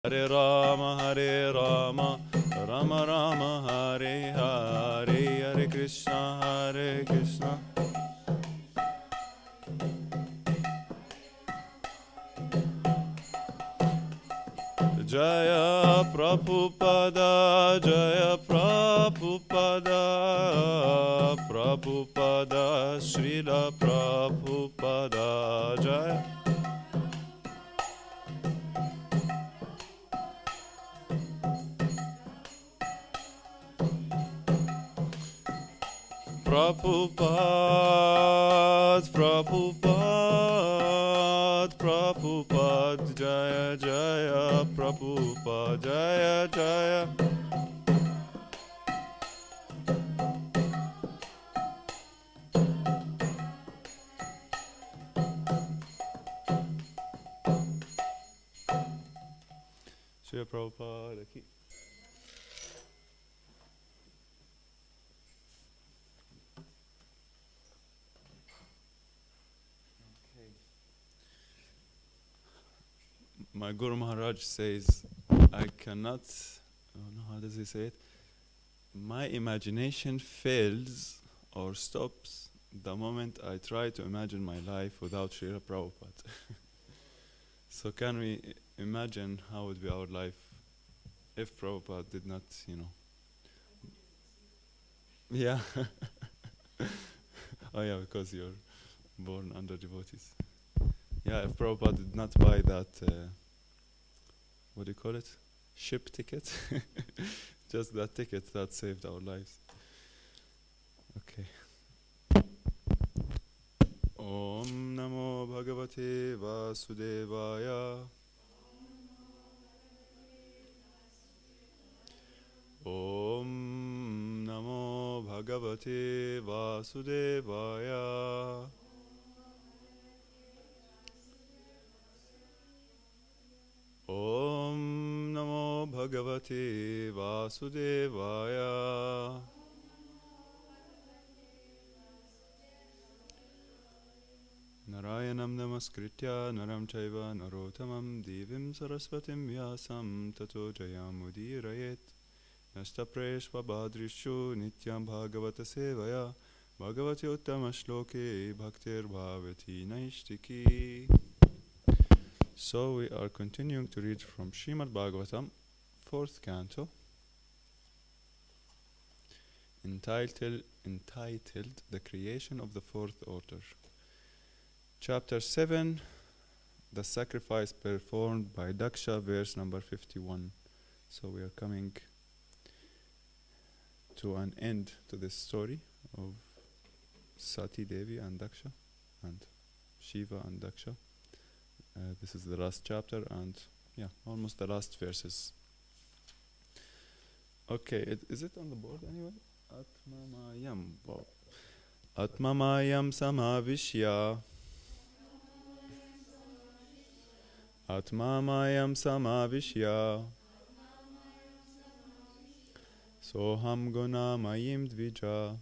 Hare Rama, Rama Rama, Hare Hare, Hare Krishna, Jaya Prabhupada, Jaya Prabhupada, Prabhupada, Srila Prabhupada, Jaya Prabhupada, Prabhupada, Prabhupada, Jaya Jaya, Prabhupada, Jaya Jaya. Jaya Prabhupada. My Guru Maharaj says, I cannot, how does he say it? My imagination fails or stops the moment I try to imagine my life without Srila Prabhupada. So can we imagine how would be our life if Prabhupada did not, Yeah. Oh yeah, because you're born under devotees. Yeah, if Prabhupada did not buy that, what do you call it? Ship ticket. Just that ticket that saved our lives. Okay. Om Namo Bhagavate Vasudevaya. Om Namo Bhagavate Vasudevaya. Om Namo Bhagavate Vasudevaya. Narayanam namaskritya naram chaiva narotamam divim sarasvatim vyasam tato jayamudirayet. Nashtapreshva badrishu nityam bhagavata sevaya bhagavati uttama shloke bhaktir bhavati naishtiki. So we are continuing to read from Śrīmad-Bhāgavatam, 4th canto, entitled The Creation of the Fourth Order. Chapter 7, The Sacrifice Performed by Daksha, verse number 51. So we are coming to an end to this story of Sati Devi and Daksha, and Shiva and Daksha. This is the last chapter and almost the last verses. Okay, is it on the board anyway? Atmamayam. Wow. Atmamayam samavishya. Atmamayam samavishya. Soham gunamayim dvija.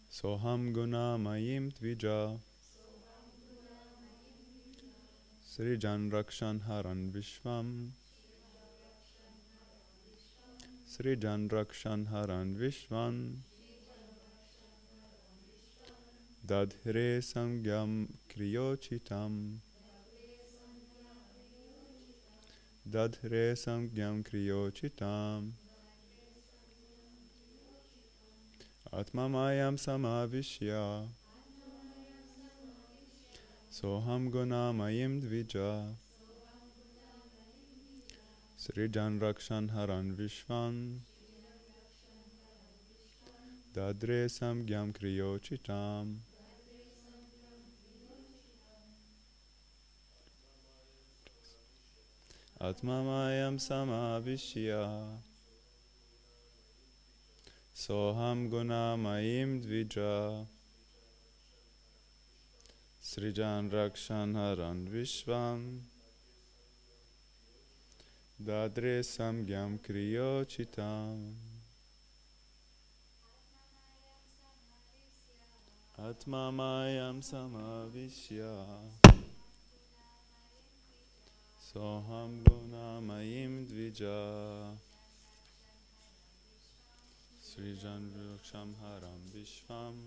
Soham gunamayim dvija. Srijan Rakshan Haran Vishvam. Srijan Rakshan Haran Vishvam. Dadhre Samgyam Kriyochitam. Dadhre Samgyam Kriyochitam. Atmamayam Samavishya. Soham gunamayim dvija. Srijan Rakshan Haran Vishwan. Dadre Samgyam Kriyochitam. Atmamayam Samavishya. Soham gunamayim dvija. Srijan Rakshan Haran Vishvam. Dadre Samgyam Kriyochitam. Atmamayam Samavishya. Soham Gunamayim Dvija Srijan Vruksham Haram Vishvam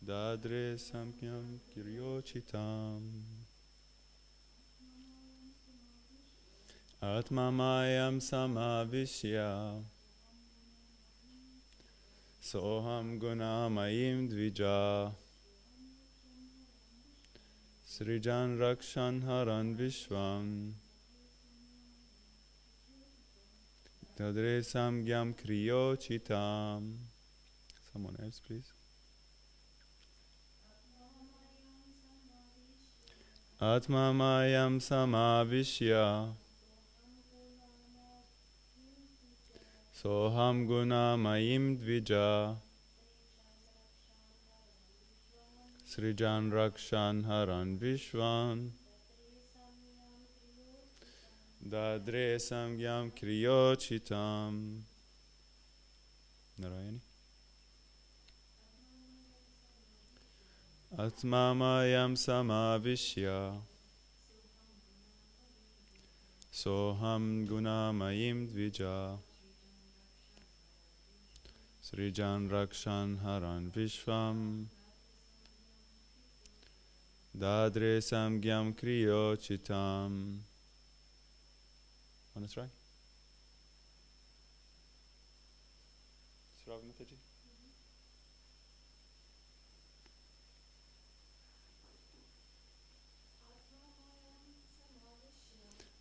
Dadre Samkyam Kiryochitam Atmamayam Samavishya Soham Gunamayim Dvija Srijan Rakshan Haran Vishvam Tadre Samgyam Kriyochitam. Someone else, please. Atma Mayam Samavishya Soham Gunamayim Dvija Srijan Rakshan Haran Vishwan Dadre Samgyam Kriyochitam. Narayani. Atmamayam Samavishya Soham Gunamayim Dvija Srijan Rakshan Haran Vishvam Dadre Samgyam Kriyochitam. Wanna try? Srav Mataji?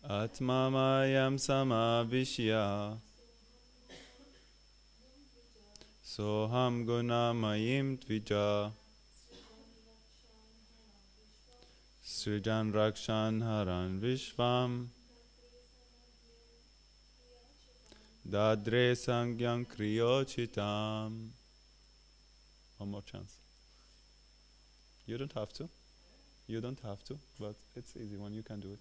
Atmamayam Samavishya Soham Gunamayim Dvija Srijan Rakshan Haran Vishvam Dadre Sangyam Kriyochitam. One more chance. You don't have to. You don't have to, but it's easy when you can do it.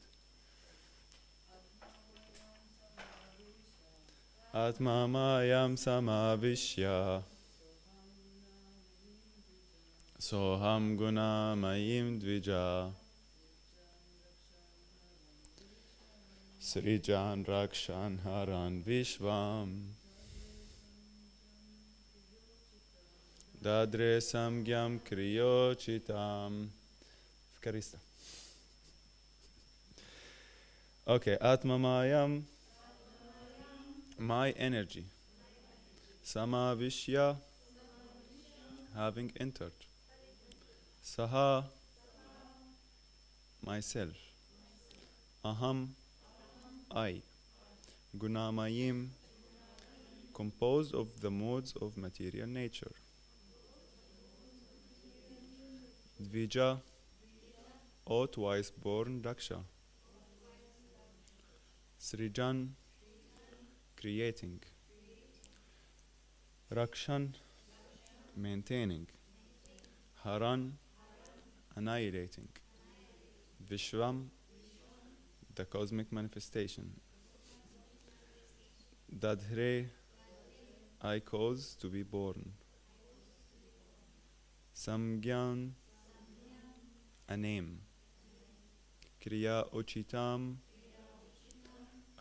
Atmamayam Samavishya Soham Gunamayim Dvija Srijan Rakshan Haran Vishvam Dadre Samgyam Kriyochitam. Karista. Okay, Atmamayam, my energy. Samavishya, having entered. Saha, myself. Aham, I. Gunamayim, composed of the modes of material nature. Dvija, O twice born Daksha. Srijan, creating. Rakshan, maintaining. Haran, annihilating. Vishvam, the cosmic manifestation. Dadhre, I cause to be born. Samgyan, a name. Kriya Uchitam,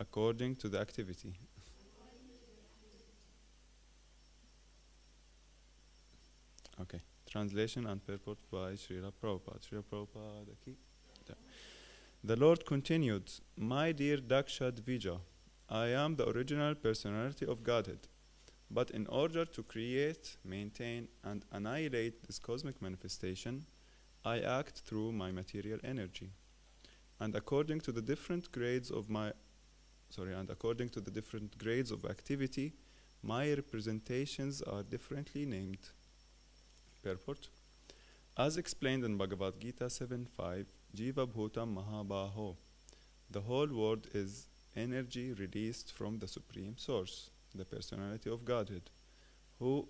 according to the activity. Okay, translation and purport by Srila Prabhupada. Srila Prabhupada ki. The Lord continued, my dear Daksha Dvija, I am the original personality of Godhead. But in order to create, maintain, and annihilate this cosmic manifestation, I act through my material energy. And according to the different grades of activity, my representations are differently named. Purport. As explained in Bhagavad Gita 7.5, Jiva Bhutam Mahabaho, the whole world is energy released from the Supreme Source, the personality of Godhead, who,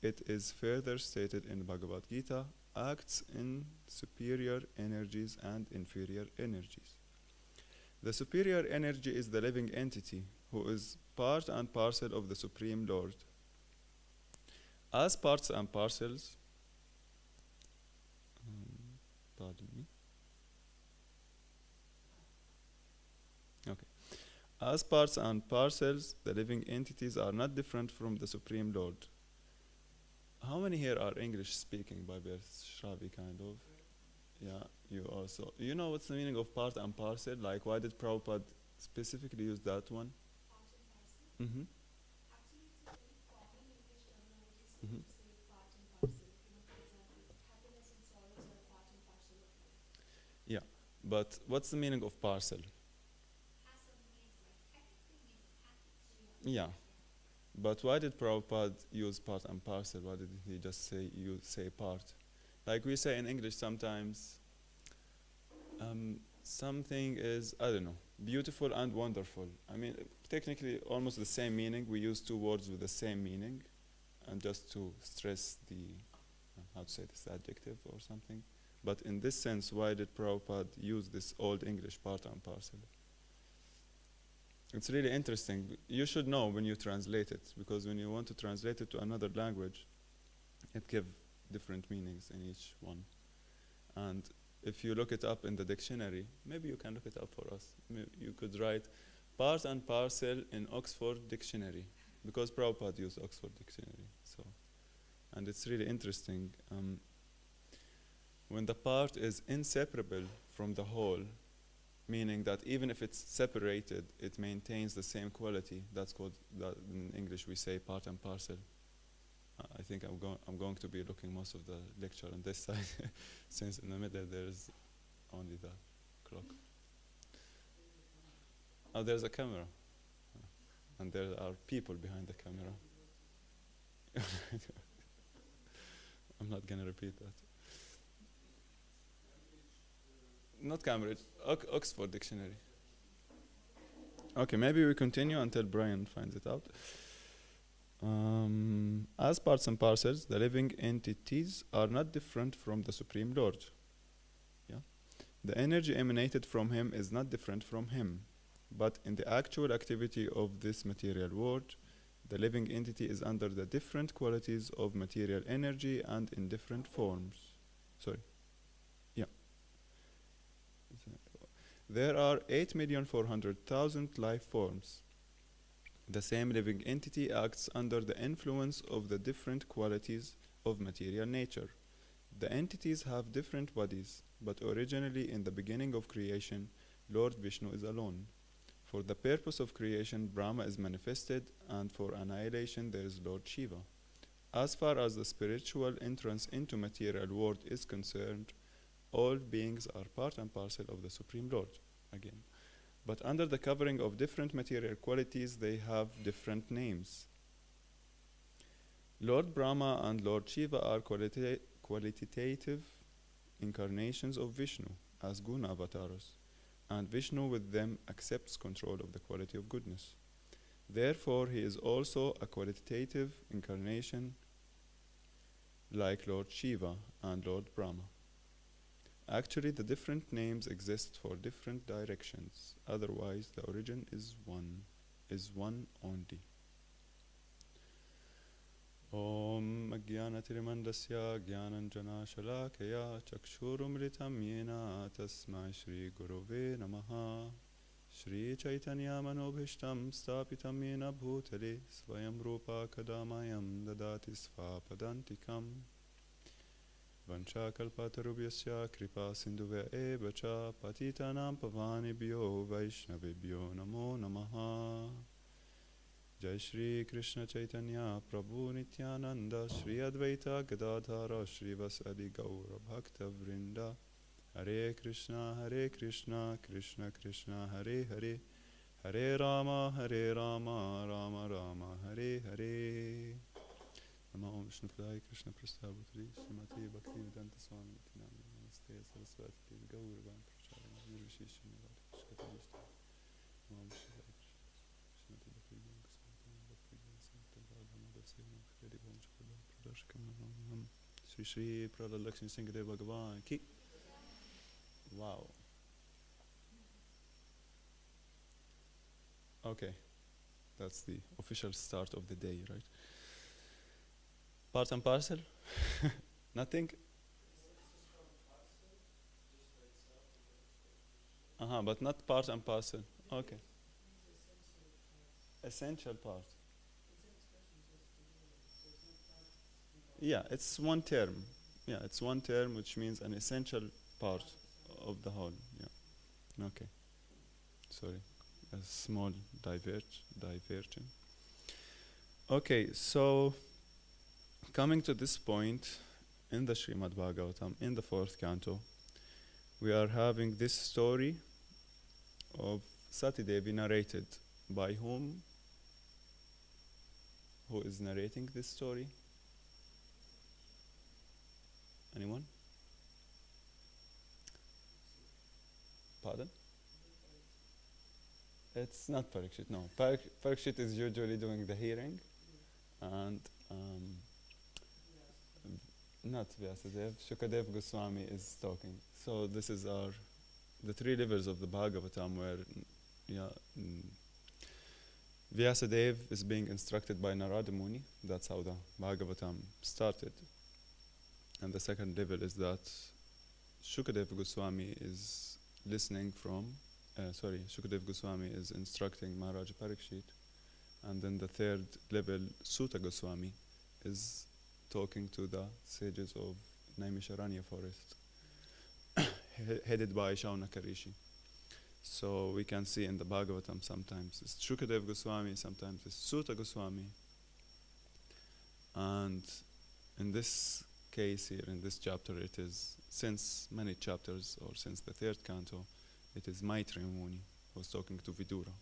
it is further stated in Bhagavad Gita, acts in superior energies and inferior energies. The superior energy is the living entity, who is part and parcel of the Supreme Lord. As parts and parcels, pardon me. As parts and parcels, the living entities are not different from the Supreme Lord. How many here are English speaking by birth? Shravi, kind of. Yeah, you also. You know what's the meaning of part and parcel? Like, why did Prabhupada specifically use that one? Mm-hmm. Mm-hmm. Yeah, but what's the meaning of parcel? Yeah, but why did Prabhupada use part and parcel? Why didn't he just say part? Like we say in English sometimes, something is, I don't know, beautiful and wonderful. I mean, technically almost the same meaning. We use two words with the same meaning, and just to stress the, how to say this, adjective or something. But in this sense, why did Prabhupada use this old English part and parcel? It's really interesting. You should know when you translate it, because when you want to translate it to another language, it gives different meanings in each one. And if you look it up in the dictionary, maybe you can look it up for us. You could write part and parcel in Oxford Dictionary, because Prabhupada used Oxford Dictionary. So, and it's really interesting. When the part is inseparable from the whole, meaning that even if it's separated, it maintains the same quality. That's called, that in English we say part and parcel. I think I'm going to be looking most of the lecture on this side, since in the middle there's only the clock. Oh, there's a camera. And there are people behind the camera. I'm not going to repeat that. Not Cambridge, Oxford Dictionary. Okay, maybe we continue until Brian finds it out. As parts and parcels, the living entities are not different from the Supreme Lord. Yeah? The energy emanated from him is not different from him. But in the actual activity of this material world, the living entity is under the different qualities of material energy and in different forms. Sorry. Yeah. There are 8,400,000 life forms. The same living entity acts under the influence of the different qualities of material nature. The entities have different bodies, but originally in the beginning of creation, Lord Vishnu is alone. For the purpose of creation, Brahma is manifested, and for annihilation there is Lord Shiva. As far as the spiritual entrance into material world is concerned, all beings are part and parcel of the Supreme Lord, again. But under the covering of different material qualities, they have different names. Lord Brahma and Lord Shiva are qualitative incarnations of Vishnu as guna avatars, and Vishnu with them accepts control of the quality of goodness. Therefore, he is also a qualitative incarnation like Lord Shiva and Lord Brahma. Actually, the different names exist for different directions. Otherwise, the origin is one only. Om Ajnanatirmandasya Jnananjana Shalakaya Chakshurumritam Yena Tasmai Shri Gurave Namaha Shri Chaitanya Manobhishtam Stapitam Yena Bhutale Svayam Rupa Kadamayam Dadati Svapadantikam Vanchakalpatarubhyasya Kripa Sindhuve Evacha Patitanam Pavanibhyo Vaishnavibhyo Namo Namaha Jai Shri Krishna Chaitanya Prabhu Nityananda Shri Advaita Gadadhara Shri Vasadi Gaura Bhakta Vrinda Hare Krishna Krishna Krishna Hare Hare Hare Rama Rama Rama Hare Hare Namo Vishnu Padaya Krishna Prasthaputri Srimati Bhakti Vedanta Swami Nityamani Namaste Saraswati Gaura Bhakta Pracharana Nirvishesha Nirvati Krishna Namo Vishnu Sri Sri Prabhu Lakshmi Singhadev Bhagavan Ki. Wow. Okay, that's the official start of the day, right? Part and parcel? Nothing? But not part and parcel. Okay. essential part. Yeah, it's one term. Yeah, it's one term which means an essential part of the whole. Yeah. Okay. Sorry. A small diversion. Okay, so coming to this point in the Śrīmad-Bhāgavatam, in the fourth canto, we are having this story of Sati Devi narrated by whom? Who is narrating this story? Anyone? Pardon? It's not Parikshit, no. Parikshit is usually doing the hearing, and not Vyasadev. Shukadev Goswami is talking. So this is the three rivers of the Bhagavatam where Vyasadev is being instructed by Narada Muni. That's how the Bhagavatam started. And the second level is that Shukadev Goswami is listening from, Shukadev Goswami is instructing Maharaja Parikshit. And then the third level, Sutta Goswami, is talking to the sages of Naimisharanya forest, headed by Shaunaka Rishi. So we can see in the Bhagavatam sometimes it's Shukadev Goswami, sometimes it's Sutta Goswami. And in this case here, in this chapter, it is, since many chapters, or since the third canto, it is Maitri Muni who's talking to Vidura.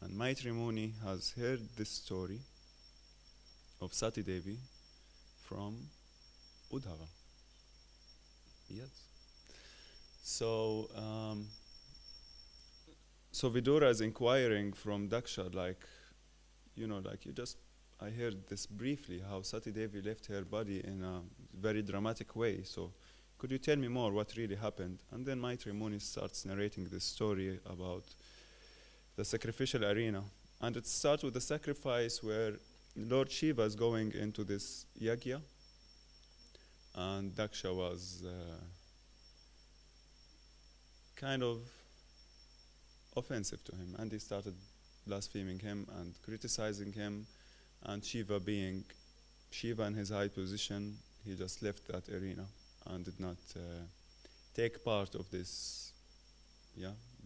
And Maitri Muni has heard this story of Sati Devi from Uddhava. Yes. So Vidura is inquiring from Daksha, I heard this briefly, how Sati Devi left her body in a very dramatic way. So could you tell me more what really happened? And then Maitri Muni starts narrating this story about the sacrificial arena. And it starts with the sacrifice where Lord Shiva is going into this yagya, and Daksha was kind of offensive to him, and he started blaspheming him and criticizing him. And Shiva, being Shiva in his high position, he just left that arena and did not take part of this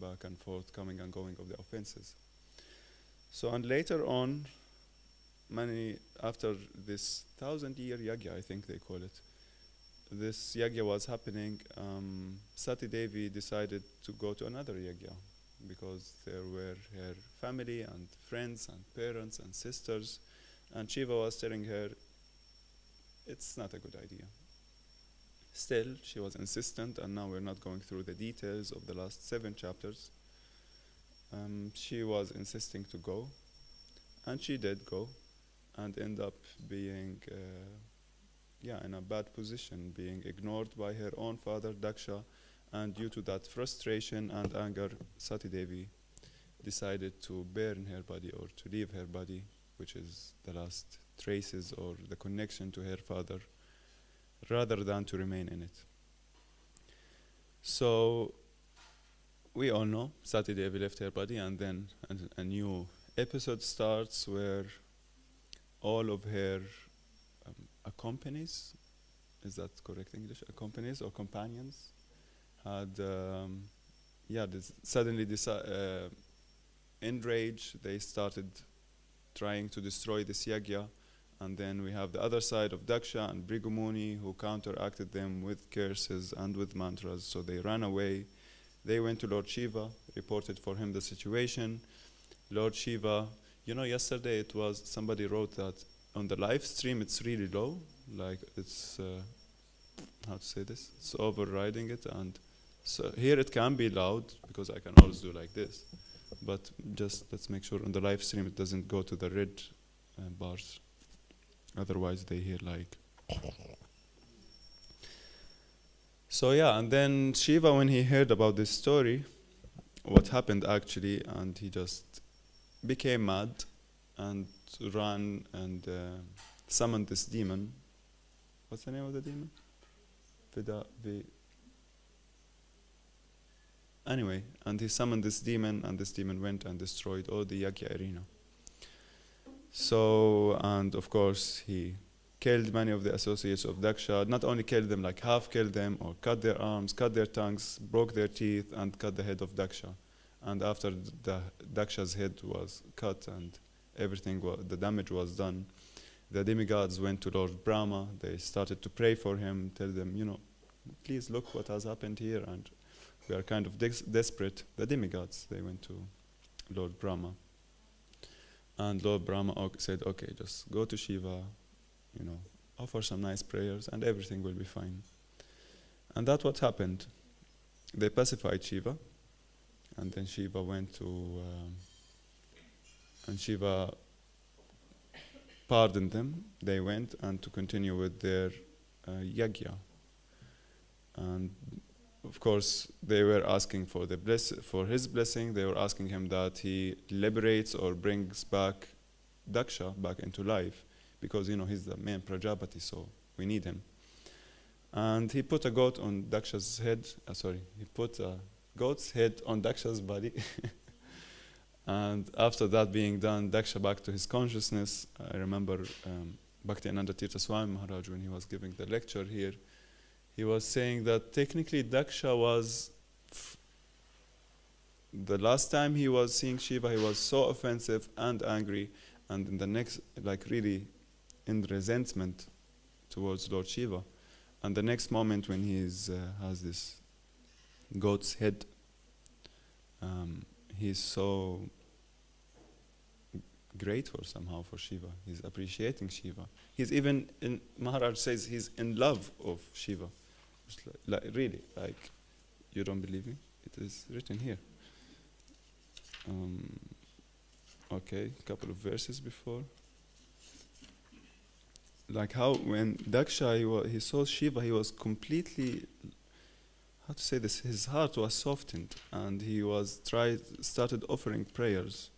back and forth, coming and going of the offenses. So, and later on, after this 1,000-year yagya, I think they call it, this yagya was happening, Sati Devi decided to go to another yagya because there were her family and friends and parents and sisters, and Shiva was telling her it's not a good idea. Still, she was insistent, and now we're not going through the details of the last 7 chapters. She was insisting to go, and she did go, and end up being in a bad position, being ignored by her own father Daksha, and due to that frustration and anger, Sati Devi decided to burn her body, or to leave her body, which is the last traces or the connection to her father, rather than to remain in it. So we all know Sati Devi left her body, and then a new episode starts where all of her accompanies, is that correct English? Accompanies or companions had suddenly enraged. They started trying to destroy this yagya, and then we have the other side of Daksha and Bhrigu Muni, who counteracted them with curses and with mantras. So they ran away. They went to Lord Shiva, reported for him the situation. Lord Shiva, yesterday it was, somebody wrote that on the live stream it's really low, like it's, how to say this? It's overriding it, and so here it can be loud because I can always do like this. But just let's make sure on the live stream it doesn't go to the red bars. Otherwise they hear like. So and then Shiva, when he heard about this story, what happened actually, and he just became mad and ran and summoned this demon. What's the name of the demon? Anyway, and he summoned this demon, and this demon went and destroyed all the yagya arena. So, and of course, he killed many of the associates of Daksha. Not only killed them, like half killed them, or cut their arms, cut their tongues, broke their teeth, and cut the head of Daksha. And after the Daksha's head was cut and everything, the damage was done, the demigods went to Lord Brahma. They started to pray for him, tell them, please look what has happened here, and we are kind of desperate. The demigods, they went to Lord Brahma. And Lord Brahma said, okay, just go to Shiva, offer some nice prayers, and everything will be fine. And that's what happened. They pacified Shiva, and then Shiva went to, and Shiva pardoned them. They went and to continue with their yajna. And of course, they were asking for for his blessing. They were asking him that he liberates or brings back Daksha back into life, because he's the main Prajapati, so we need him. And he put a goat on Daksha's head. He put a goat's head on Daksha's body. And after that being done, Daksha back to his consciousness. I remember Bhaktiananda Tirtha Swami Maharaj, when he was giving the lecture here, he was saying that technically Daksha was, the last time he was seeing Shiva, he was so offensive and angry, and in the next, really in resentment towards Lord Shiva. And the next moment when he has this goat's head, he's so grateful somehow for Shiva. He's appreciating Shiva. He's even, Maharaj says, he's in love of Shiva. Really, you don't believe me? It is written here. Okay, a couple of verses before. Like how when Daksha, he saw Shiva, he was completely, how to say this, his heart was softened, and he started offering prayers.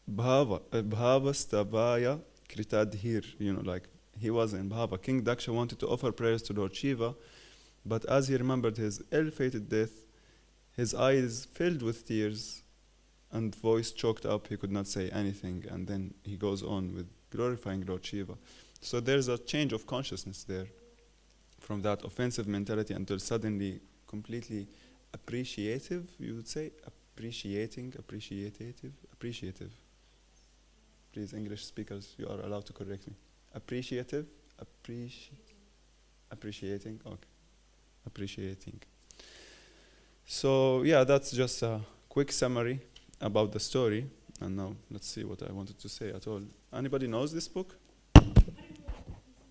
Bhava-stavaya kritadhir, he was in Bhava. King Daksha wanted to offer prayers to Lord Shiva, but as he remembered his ill-fated death, his eyes filled with tears and voice choked up. He could not say anything, and then he goes on with glorifying Lord Shiva. So there's a change of consciousness there, from that offensive mentality until suddenly completely appreciative, you would say? Appreciative. Please, English speakers, you are allowed to correct me. Appreciative, appreciating, okay. Appreciating. So, yeah, that's just a quick summary about the story. And now, let's see what I wanted to say at all. Anybody knows this book?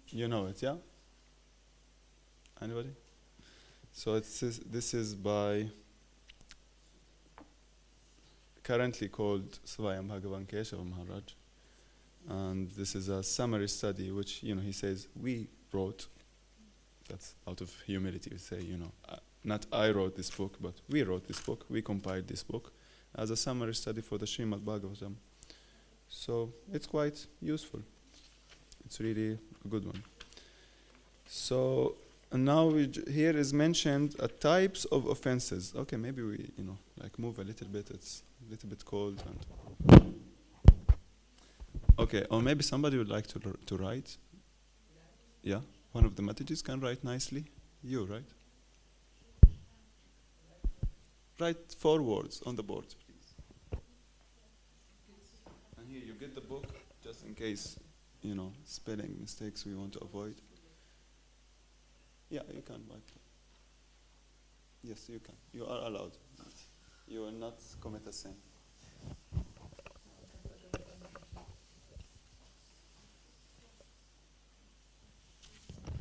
You know it, yeah? Anybody? So this is by, currently called Svayam Bhagavan Keshava Maharaj. And this is a summary study which, he says, we wrote. That's out of humility, we say, not I wrote this book, but we wrote this book. We compiled this book as a summary study for the Śrīmad-Bhāgavatam. So it's quite useful. It's really a good one. So and now here is mentioned types of offenses. Okay, maybe we, move a little bit. It's a little bit cold. And okay, or maybe somebody would like to write. Yeah, one of the messages can write nicely. You, right? Write 4 words on the board, please. And here you get the book, just in case, spelling mistakes we want to avoid. Yeah, you can write. Yes, you can. You are allowed. You will not commit a sin.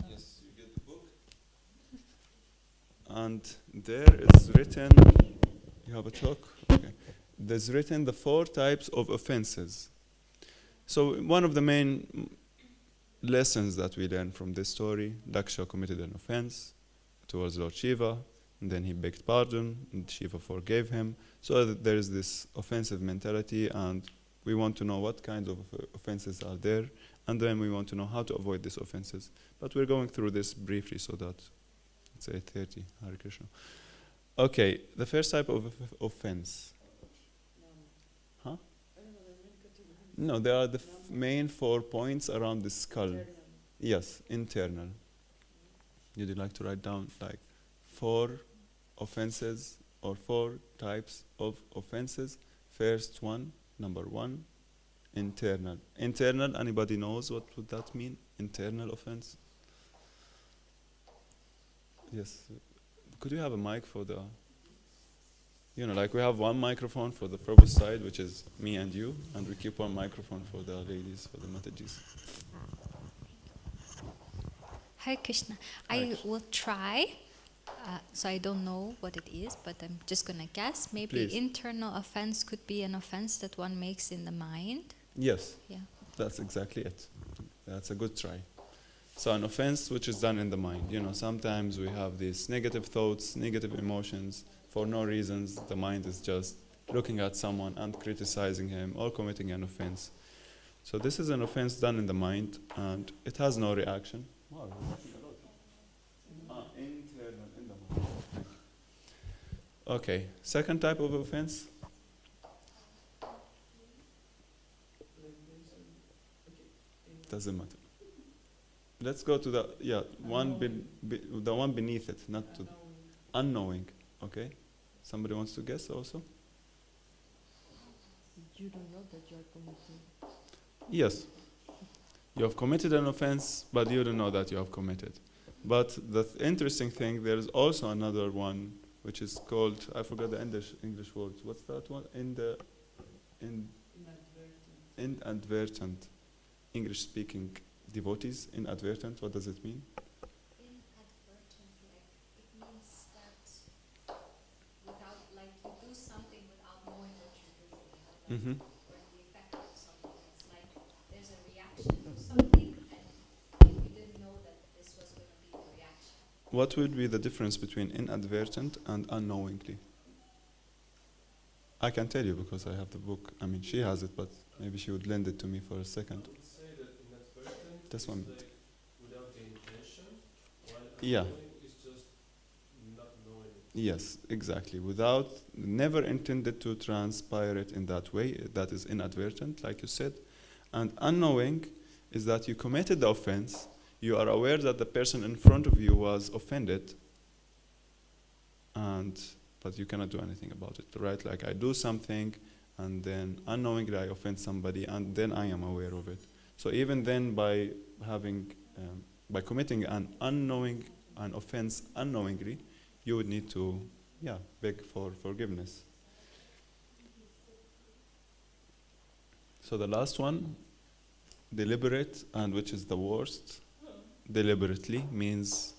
Yes, you get the book. And there is written, you have a chalk? Okay. There's written the 4 types of offenses. So one of the main lessons that we learn from this story, Daksha committed an offense towards Lord Shiva. And then he begged pardon, and Shiva forgave him. So there is this offensive mentality, and we want to know what kinds of offenses are there, and then we want to know how to avoid these offenses. But we're going through this briefly so that it's 8:30. Hare Krishna. Okay, the first type of offense. Huh? No, there are the main 4 points around the skull. Internal. Yes, internal. Would you like to write down like 4 offenses or 4 types of offenses? First one, number 1, internal. Internal, anybody knows what would that mean? Internal offense? Yes. Could you have a mic for the, like we have one microphone for the Prabhu side, which is me and you, and we keep one microphone for the ladies, for the Matajis. Hare Krishna. Hare I Krishna. will try. So I don't know what it is, but I'm just going to guess. Maybe Please. internal offense could be an offense that one makes in the mind. Yes, Yeah. that's exactly it. That's a good try. So an offense which is done in the mind. Sometimes we have these negative thoughts, negative emotions, for no reasons. The mind is just looking at someone and criticizing him or committing an offense. So this is an offense done in the mind, and it has no reaction. Wow, internal in the mind. Thank you. Okay, second type of offense. Doesn't matter. Let's go to the the one beneath it, not to unknowing. Okay, somebody wants to guess also? You don't know that you are committing. Yes, you have committed an offense, but you don't know that you have committed. But the interesting thing, there is also another one which is called, I forgot the English words. What's that one? Inadvertent. English-speaking devotees, inadvertent. What does it mean? Inadvertent, it means that you do something without knowing what you're doing. Mm-hmm. Or the effect of something. It's like there's a reaction to something, and you didn't know that this was going to be the reaction. What would be the difference between inadvertent and unknowingly? I can tell you because I have the book. I mean, she has it, but maybe she would lend it to me for a second. I would say that inadvertent This is one. like without the intention, while Yeah. unknowing is just not knowing it. Yes, exactly. Without, never intended to transpire it in that way. That is inadvertent, like you said. And unknowing is that you committed the offense. You are aware that the person in front of you was offended, but you cannot do anything about it, right? Like I do something, and then unknowingly I offend somebody, and then I am aware of it. So even then, by committing an offense unknowingly, you would need to, beg for forgiveness. So the last one, deliberate, and which is the worst. Deliberately means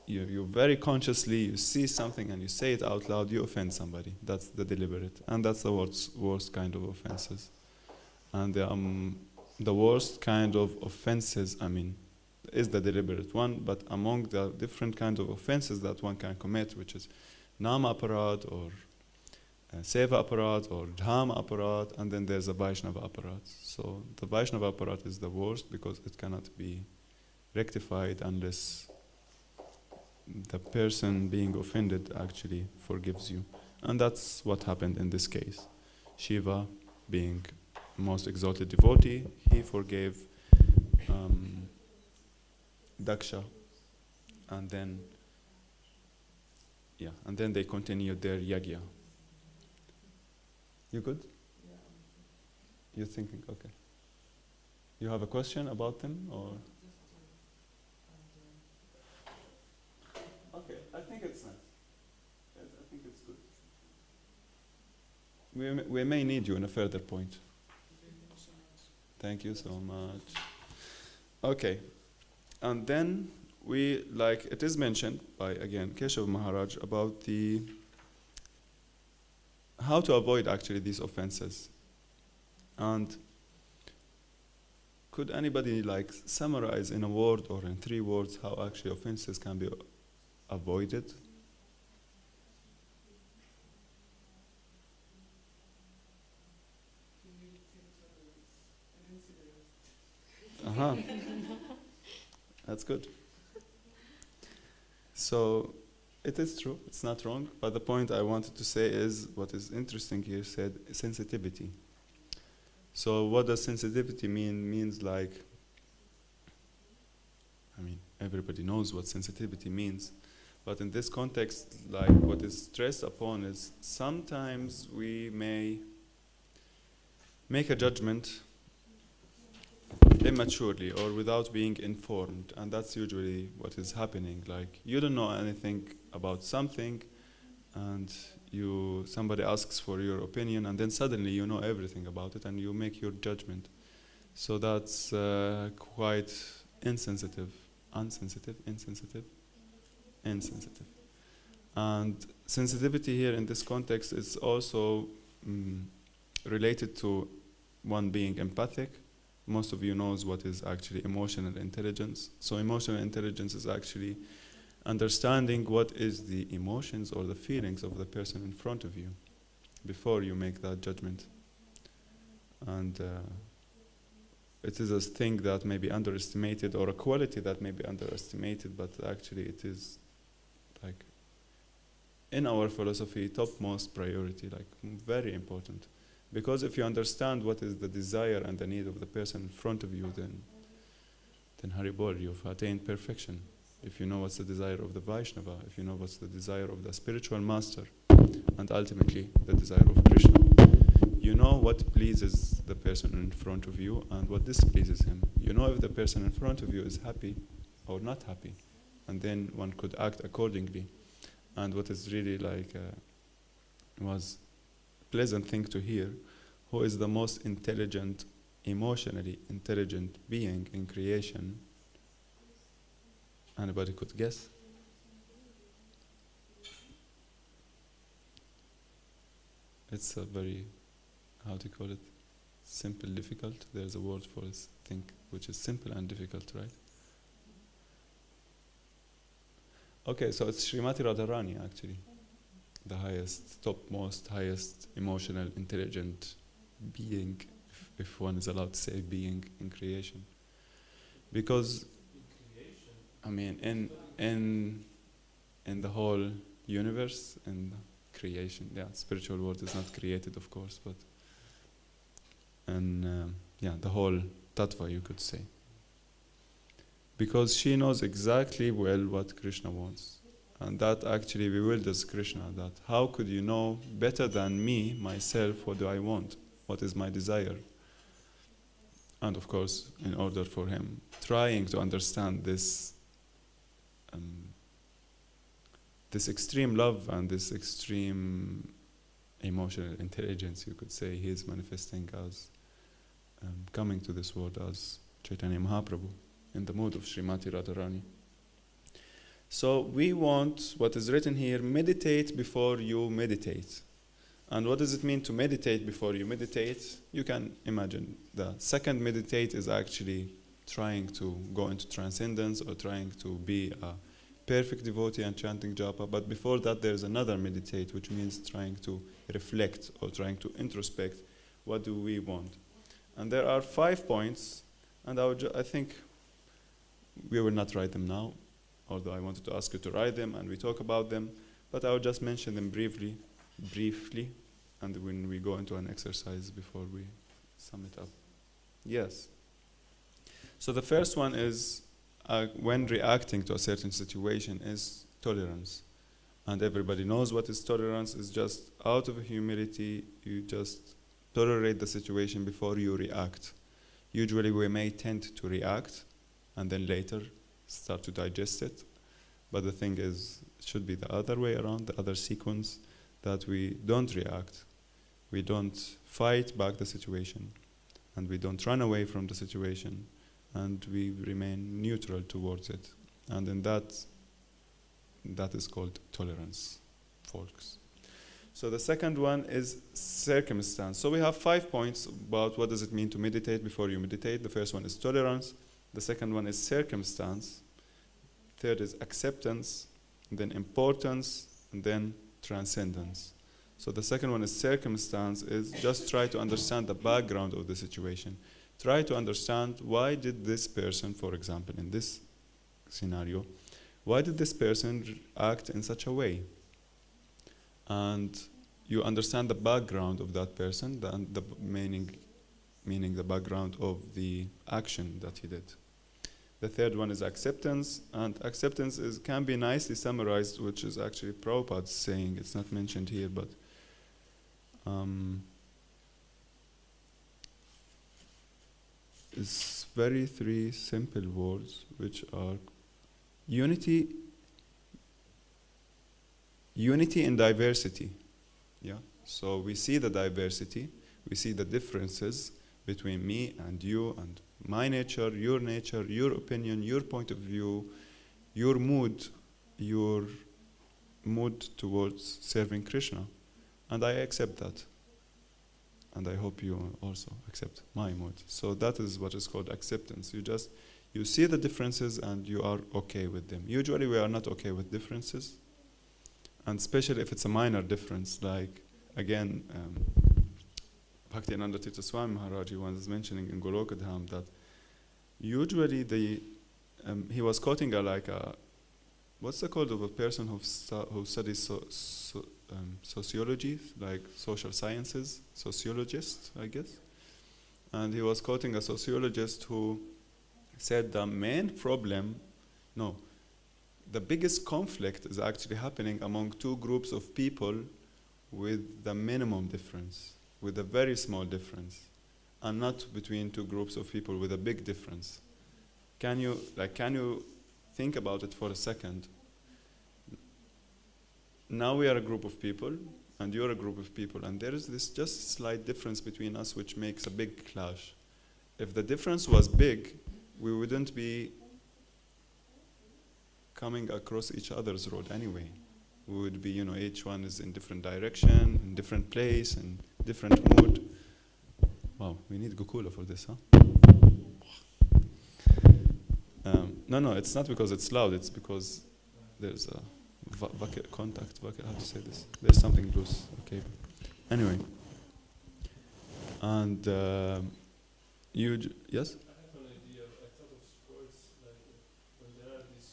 you very consciously, you see something and you say it out loud, you offend somebody. That's the deliberate. And that's the worst kind of offenses. And the worst kind of offenses, is the deliberate one, but among the different kinds of offenses that one can commit, which is Nama Aparat or Seva Aparat or Dharma Aparat, and then there's a Vaishnava Aparat. So the Vaishnava Aparat is the worst because it cannot be rectified unless the person being offended actually forgives you. And that's what happened in this case. Shiva, being most exalted devotee, he forgave Daksha, and then they continued their yagya. You good? Yeah. You're thinking, okay. You have a question about them, or? Okay, I think it's nice. I think it's good. We may need you in a further point. Thank you so much. Okay, and then it is mentioned by, again, Keshav Maharaj about how to avoid actually these offenses. And could anybody summarize in a word or in 3 words how actually offenses can be avoided? Uh-huh. That's good. So it is true, it's not wrong, but the point I wanted to say is what is interesting here said sensitivity. So what does sensitivity mean? Means like, I mean, everybody knows what sensitivity means, but in this context, like what is stressed upon is sometimes we may make a judgment immaturely or without being informed, and that's usually what is happening. Like you don't know anything about something, and somebody asks for your opinion, and then suddenly you know everything about it, and you make your judgment. So that's quite insensitive, insensitive. And sensitivity here in this context is also related to one being empathic. Most of you knows what is actually emotional intelligence. So emotional intelligence is actually understanding what is the emotions or the feelings of the person in front of you before you make that judgment. And it is a thing that may be underestimated, or a quality that may be underestimated, but actually it is like in our philosophy topmost priority, like very important. Because if you understand what is the desire and the need of the person in front of you, then Haribol, you've attained perfection. If you know what's the desire of the Vaishnava, if you know what's the desire of the spiritual master, and ultimately the desire of Krishna, you know what pleases the person in front of you and what displeases him. You know if the person in front of you is happy or not happy, and then one could act accordingly. And what is really like was pleasant thing to hear, who is the most intelligent, emotionally intelligent being in creation? Anybody could guess? It's a very, how do you call it? Simple, difficult. There's a word for this thing which is simple and difficult, right? Okay, so it's Srimati Radharani actually. The highest, topmost, highest emotional, intelligent being, if one is allowed to say being in creation. Because, I mean, in the whole universe, in creation, yeah, spiritual world is not created, of course, but the whole tattva, you could say. Because she knows exactly well what Krishna wants. And that actually bewilders Krishna, that how could you know better than me, myself, what do I want? What is my desire? And of course, in order for him, trying to understand this extreme love and this extreme emotional intelligence, you could say, he is manifesting as, coming to this world as Chaitanya Mahaprabhu, in the mood of Srimati Radharani. So we want, what is written here, meditate before you meditate. And what does it mean to meditate before you meditate? You can imagine the second meditate is actually trying to go into transcendence or trying to be a perfect devotee and chanting japa. But before that there's another meditate, which means trying to reflect or trying to introspect. What do we want? And there are 5 points, and I think we will not write them now, although I wanted to ask you to write them and we talk about them, but I will just mention them briefly, and when we go into an exercise before we sum it up. Yes. So the first one is, when reacting to a certain situation, is tolerance. And everybody knows what is tolerance. Is just out of humility, you just tolerate the situation before you react. Usually we may tend to react and then later start to digest it. But the thing is, it should be the other way around, the other sequence, that we don't react. We don't fight back the situation, and we don't run away from the situation, and we remain neutral towards it. And in that is called tolerance, folks. So the second one is circumstance. So we have 5 points about what does it mean to meditate before you meditate. The first one is tolerance. The second one is circumstance. Third is acceptance. and then importance, and then transcendence. So the second one is circumstance, is just try to understand the background of the situation. Try to understand why did this person, for example, in this scenario, why did this person act in such a way? And you understand the background of that person, the meaning the background of the action that he did. The third one is acceptance, and acceptance can be nicely summarized, which is actually Prabhupada's saying. It's not mentioned here, but it's very three simple words, which are unity in diversity. Yeah. So we see the diversity, we see the differences between me and you and my nature, your opinion, your point of view, your mood towards serving Krishna. And I accept that. And I hope you also accept my mood. So that is what is called acceptance. You see the differences and you are okay with them. Usually we are not okay with differences. And especially if it's a minor difference, like, again, Bhaktivedanta Tirtha Swami Maharaj was mentioning in Golokadham that usually he was quoting what's the called of a person who studies sociology, like social sciences, sociologist, I guess. And he was quoting a sociologist who said the biggest conflict is actually happening among two groups of people with the minimum difference, with a very small difference, and not between two groups of people with a big difference. Can you think about it for a second? Now we are a group of people, and you're a group of people, and there is this just slight difference between us which makes a big clash. If the difference was big, we wouldn't be coming across each other's road anyway. We would be, each one is in different direction, in different place, in different mood. Wow, we need Gokula for this, huh? No, it's not because it's loud, it's because there's a contact, how to say this? There's something loose, okay. Anyway. And, yes? I have an idea. I thought of sports, like when there are these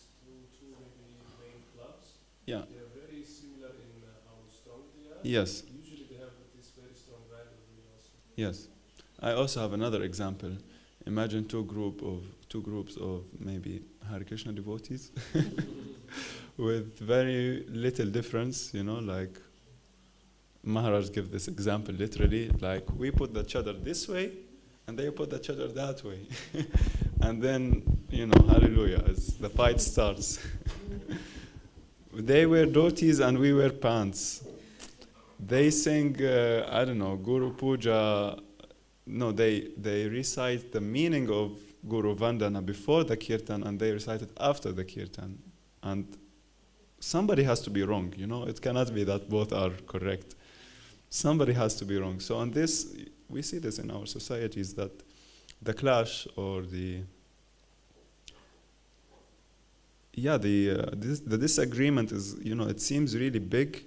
two maybe main clubs, Yeah. they are very similar in how strong they are. Yes. Usually they have this very strong rivalry also. Yes. I also have another example. Imagine two groups of maybe Hare Krishna devotees with very little difference, like Maharaj gave this example literally, like we put the chadar this way and they put the chadar that way. And then, hallelujah, as the fight starts. They wear dhotis and we wear pants. They sing, Guru Puja. No, they recite the meaning of Guru Vandana before the kirtan and they recite it after the kirtan. And somebody has to be wrong, it cannot be that both are correct. Somebody has to be wrong. So on this, we see this in our societies, that the clash or the disagreement is, it seems really big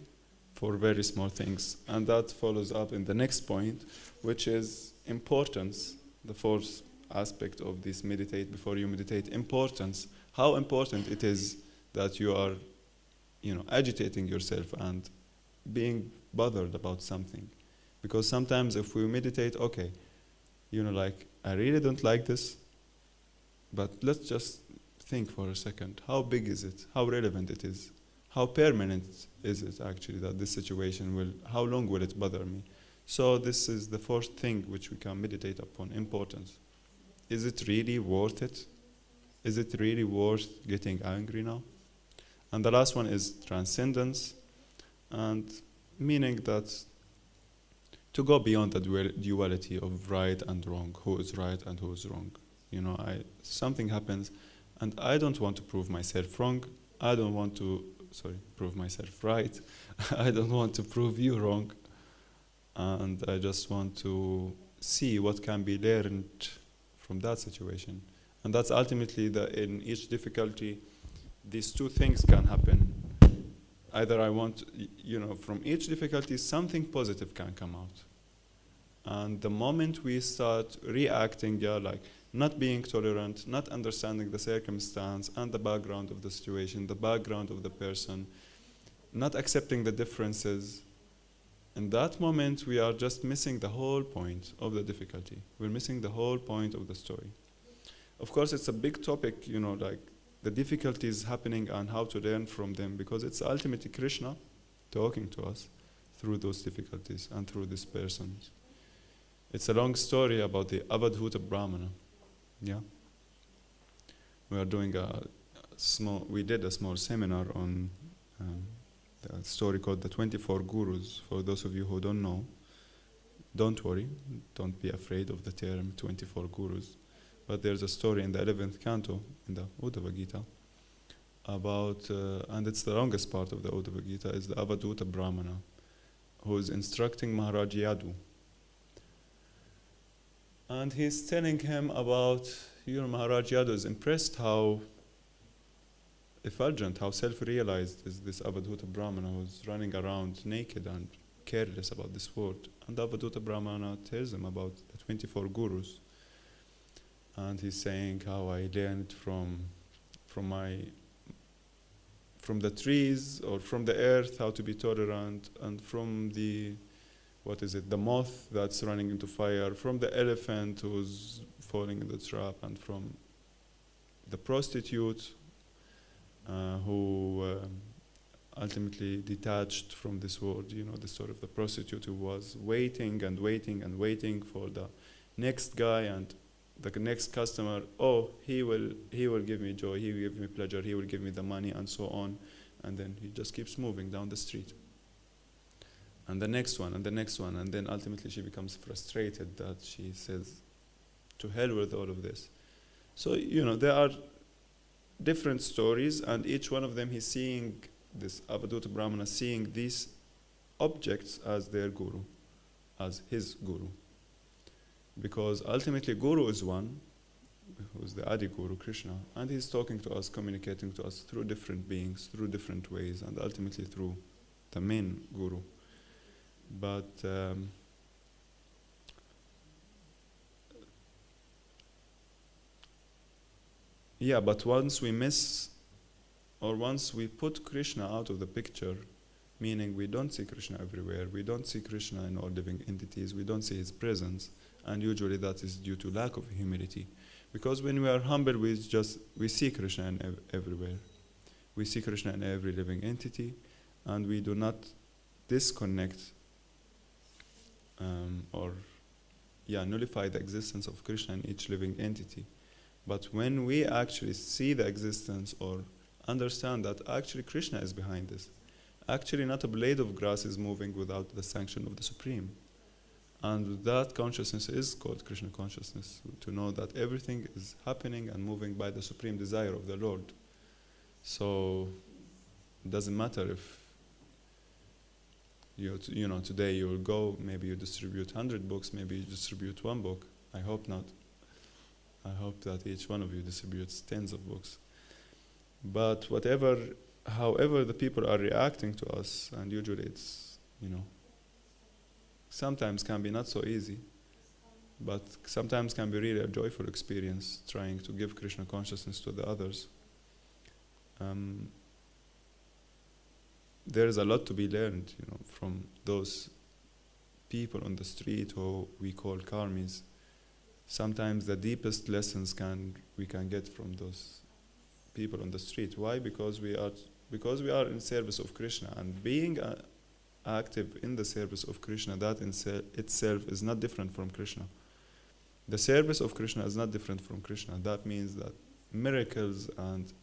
for very small things. And that follows up in the next point, which is importance, the fourth aspect of this meditate before you meditate, importance. How important it is that you are, agitating yourself and being bothered about something. Because sometimes if we meditate, okay, I really don't like this, but let's just think for a second. How big is it? How relevant it is? How permanent is it actually that this situation how long will it bother me? So this is the fourth thing which we can meditate upon, importance. Is it really worth it? Is it really worth getting angry now? And the last one is transcendence, and meaning that to go beyond the duality of right and wrong, who is right and who is wrong. Something happens, and I don't want to prove myself wrong. I don't want to, prove myself right. I don't want to prove you wrong. And I just want to see what can be learned from that situation. And that's ultimately in each difficulty, these two things can happen. either I want, from each difficulty, something positive can come out. And the moment we start reacting, like not being tolerant, not understanding the circumstance and the background of the situation, the background of the person, not accepting the differences, in that moment we are just missing the whole point of the difficulty. We're missing the whole point of the story. Of course, it's a big topic, like the difficulties happening and how to learn from them, because it's ultimately Krishna talking to us through those difficulties and through these persons. It's a long story about the Avadhuta Brahmana. Yeah, we are doing we did a small seminar on the story called the 24 Gurus. For those of you who don't know, don't worry, don't be afraid of the term 24 Gurus. But there's a story in the 11th canto in the Uddhava Gita about, and it's the longest part of the Uddhava Gita, is the Avadhuta Brahmana, who is instructing Maharaj Yadu. And he's telling him about, Maharaj Yadu is impressed how effulgent, how self-realized is this Avadhuta Brahmana who's running around naked and careless about this world. And the Avadhuta Brahmana tells him about the 24 Gurus. And he's saying how I learned from the trees or from the earth how to be tolerant, and from the moth that's running into fire, from the elephant who's falling in the trap, and from the prostitute who ultimately detached from this world. The story of the prostitute who was waiting and waiting and waiting for the next guy and the next customer. Oh, he will give me joy, he will give me pleasure, he will give me the money, and so on. And then he just keeps moving down the street. And the next one, and the next one, and then ultimately she becomes frustrated that she says, to hell with all of this. So, there are different stories, and each one of them he's seeing, this Avadhuta Brahmana seeing these objects as their guru, as his guru. Because ultimately Guru is one, who is the Adi Guru, Krishna, and he's talking to us, communicating to us through different beings, through different ways, and ultimately through the main Guru. But but once we miss, or once we put Krishna out of the picture, meaning we don't see Krishna everywhere, we don't see Krishna in all living entities, we don't see his presence, and usually that is due to lack of humility. Because when we are humble, we see Krishna everywhere. We see Krishna in every living entity, and we do not disconnect nullify the existence of Krishna in each living entity. But when we actually see the existence or understand that actually Krishna is behind this, actually not a blade of grass is moving without the sanction of the Supreme. And that consciousness is called Krishna consciousness, to know that everything is happening and moving by the supreme desire of the Lord. So it doesn't matter if today you will go, maybe you distribute 100 books, maybe you distribute 1 book. I hope not. I hope that each one of you distributes tens of books. But however the people are reacting to us, and usually it's, sometimes can be not so easy, but sometimes can be really a joyful experience trying to give Krishna consciousness to the others. There is a lot to be learned, from those people on the street who we call karmis. Sometimes the deepest lessons we can get from those people on the street. Why? Because we are in service of Krishna, and being active in the service of Krishna, that in itself is not different from Krishna. The service of Krishna is not different from Krishna. That means that miracles and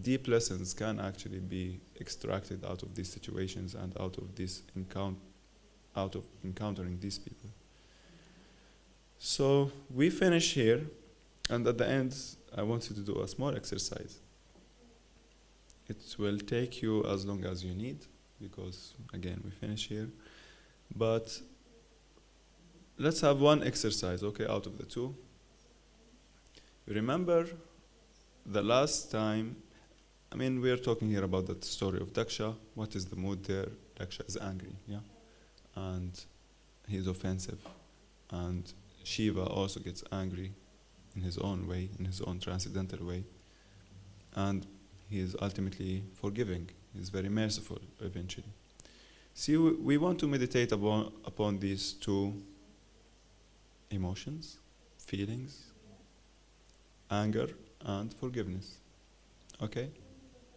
deep lessons can actually be extracted out of these situations and out of encountering these people. So we finish here, and at the end I want you to do a small exercise. It will take you as long as you need, because again we finish here. But let's have one exercise, okay, out of the two. Remember the last time, I mean, we are talking here about the story of Daksha. What is the mood there? Daksha is angry, yeah? And he's offensive. And Shiva also gets angry in his own way, in his own transcendental way. And he is ultimately forgiving. He's very merciful eventually. See, we want to meditate upon these two emotions, feelings, anger and forgiveness. Okay?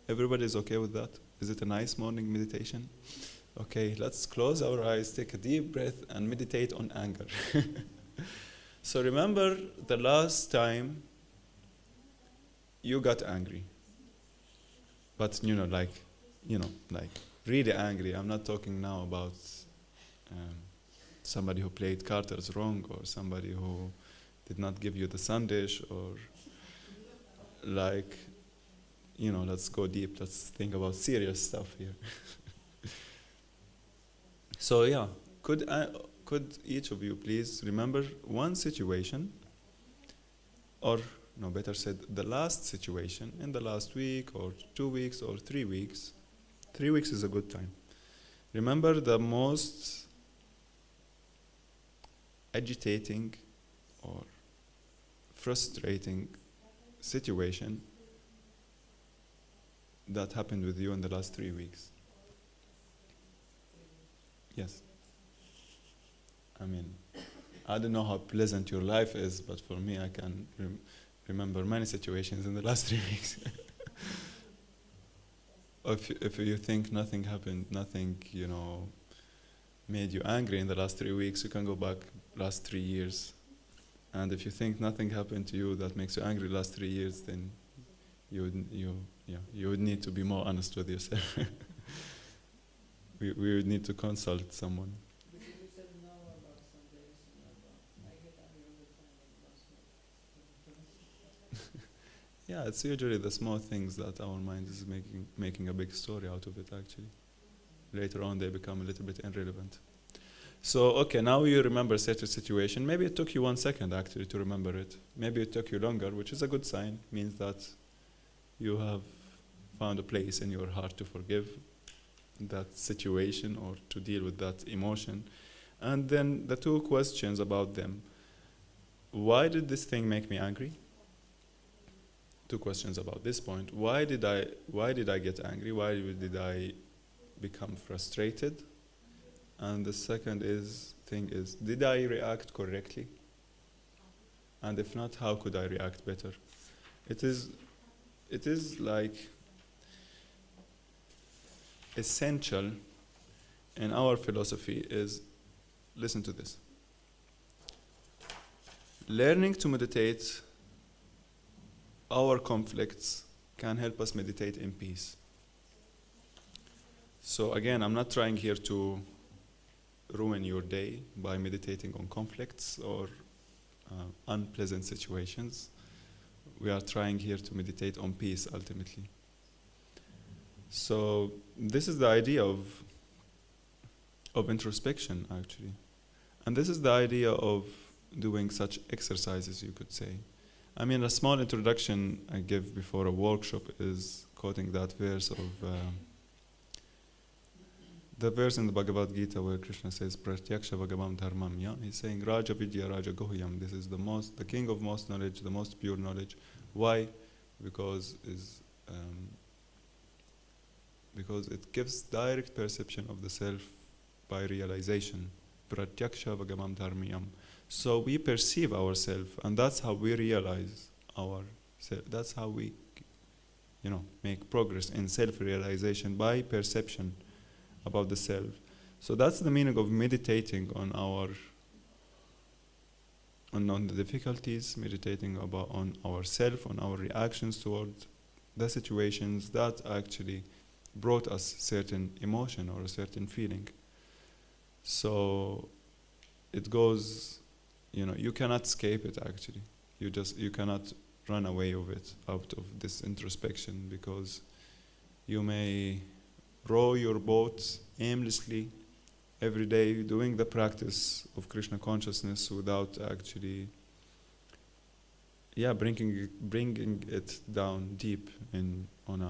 Everybody is okay with that? Is it a nice morning meditation? Okay, let's close our eyes, take a deep breath and meditate on anger. So remember the last time you got angry. But like really angry. I'm not talking now about somebody who played cards wrong or somebody who did not give you the sundish or let's go deep. Let's think about serious stuff here. So yeah, could each of you please remember one situation, or no, better said, the last situation in the last week or 2 weeks or 3 weeks. 3 weeks is a good time. Remember the most agitating or frustrating situation that happened with you in the last 3 weeks. Yes. I mean, I don't know how pleasant your life is, but for me, I can remember many situations in the last 3 weeks. If you think nothing happened, nothing, made you angry in the last 3 weeks, you can go back last 3 years. And if you think nothing happened to you that makes you angry last 3 years, then you would need to be more honest with yourself. we would need to consult someone. Because you said no about some days, I get angry all the time and that's not. Yeah, it's usually the small things that our mind is making a big story out of it, actually. Later on, they become a little bit irrelevant. So, okay, now you remember a certain situation. Maybe it took you 1 second, actually, to remember it. Maybe it took you longer, which is a good sign. Means that you have found a place in your heart to forgive that situation or to deal with that emotion. And then the 2 questions about them. Why did this thing make me angry? 2 questions about this point. Why did I get angry? Why did I become frustrated? And the second thing is, did I react correctly? And if not, how could I react better? It is like essential in our philosophy is, listen to this. Learning to meditate our conflicts can help us meditate in peace. So again, I'm not trying here to ruin your day by meditating on conflicts or unpleasant situations. We are trying here to meditate on peace ultimately. So this is the idea of introspection, actually. And this is the idea of doing such exercises, you could say. I mean, a small introduction I give before a workshop is quoting that verse of the verse in the Bhagavad Gita where Krishna says, Pratyaksha Bhagavam Dharmam, yeah? He's saying, Raja Vidya Raja Guhyam. This is the king of most knowledge, the most pure knowledge. Why? Because it gives direct perception of the self by realization. Pratyaksha Bhagavam Dharmiyam. So we perceive ourselves, and that's how we realize ourselves. That's how we, make progress in self-realization by perception about the self. So that's the meaning of meditating on the difficulties, meditating on ourself, on our reactions toward the situations that actually brought us certain emotion or a certain feeling. So it goes, you cannot escape it actually. You cannot run away of it out of this introspection, because you may row your boat aimlessly every day doing the practice of Krishna consciousness without actually, bringing it down deep on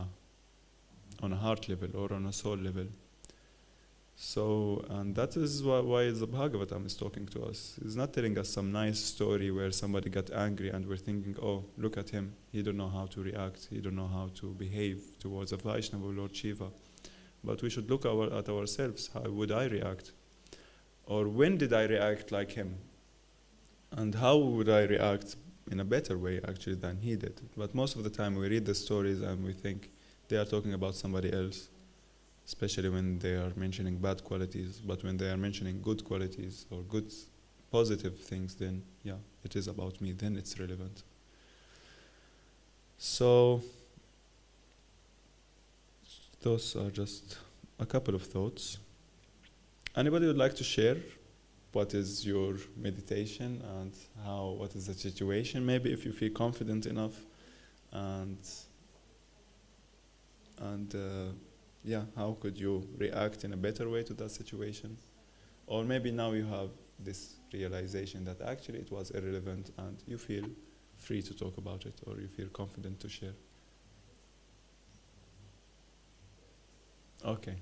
a heart level or on a soul level. So, and that is why the Bhagavatam is talking to us. It's not telling us some nice story where somebody got angry and we're thinking, oh, look at him, he don't know how to react, he don't know how to behave towards a Vaishnava or Lord Shiva. But we should look at ourselves. How would I react? Or when did I react like him? And how would I react in a better way actually than he did? But most of the time we read the stories and we think they are talking about somebody else, especially when they are mentioning bad qualities. But when they are mentioning good qualities or good positive things, then yeah, it is about me, then it's relevant. So those are just a couple of thoughts. Anybody would like to share what is your meditation and what is the situation? Maybe if you feel confident enough, and how could you react in a better way to that situation? Or maybe now you have this realization that actually it was irrelevant and you feel free to talk about it, or you feel confident to share. Okay.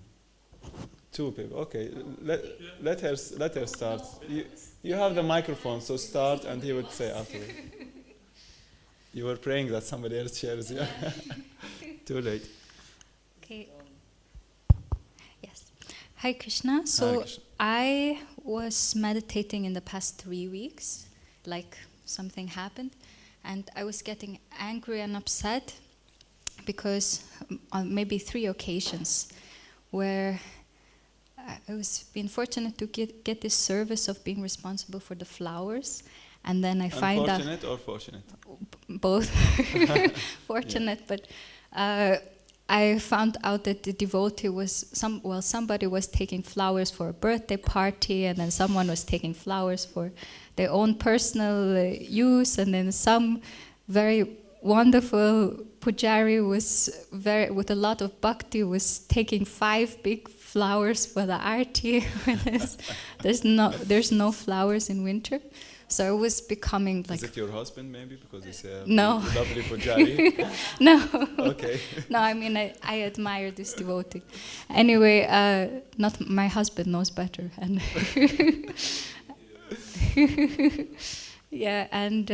Two people. Okay. Let her start. You have the microphone, so start, and he would say afterwards. You were praying that somebody else shares. Yeah. Too late. Okay. Yes. Hi Krishna. So Hare Krishna. I was meditating in the past 3 weeks, like something happened, and I was getting angry and upset because on maybe 3 occasions where I was being fortunate to get this service of being responsible for the flowers, and then I find out... Unfortunate or fortunate? Both. Fortunate, yeah. But I found out that the devotee was, somebody was taking flowers for a birthday party, and then someone was taking flowers for their own personal use, and then some very wonderful pujari was with a lot of bhakti was taking 5 big flowers for the arti. There's no flowers in winter, so I was becoming like. Is it your husband maybe, because he's a no. lovely pujari? No. Okay. No, I mean I admire this devotee. Anyway, not my husband knows better, and yeah, and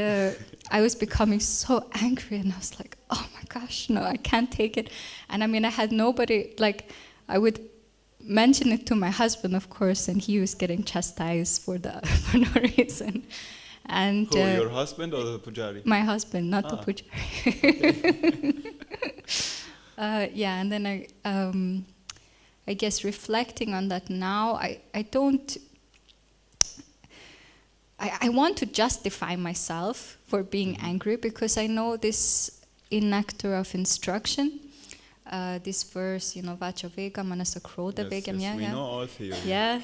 I was becoming so angry, and I was like, oh my gosh, no, I can't take it. And I mean, I had nobody, like, I would mention it to my husband, of course, and he was getting chastised for no reason. And who, your husband or the pujari? My husband, not the pujari. Okay. Yeah, and then I guess reflecting on that now, I don't. I want to justify myself for being angry, because I know this in nectar of instruction, this verse, Vacha Vega, Manasa Krodha Vegam. Yes, we know all theory. Yeah,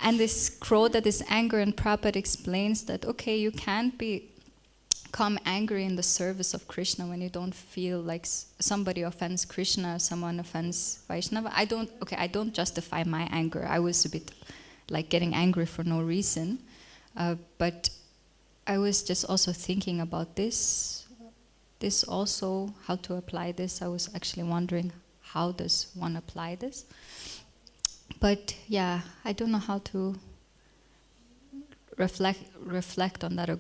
and this Krodha, this anger, and Prabhupada explains that, okay, you can't become angry in the service of Krishna when you don't feel like somebody offends Krishna, someone offends Vaishnava. I don't justify my anger. I was a bit like getting angry for no reason. But I was just also thinking about this also, how to apply this. I was actually wondering, how does one apply this? But yeah, I don't know how to reflect on that or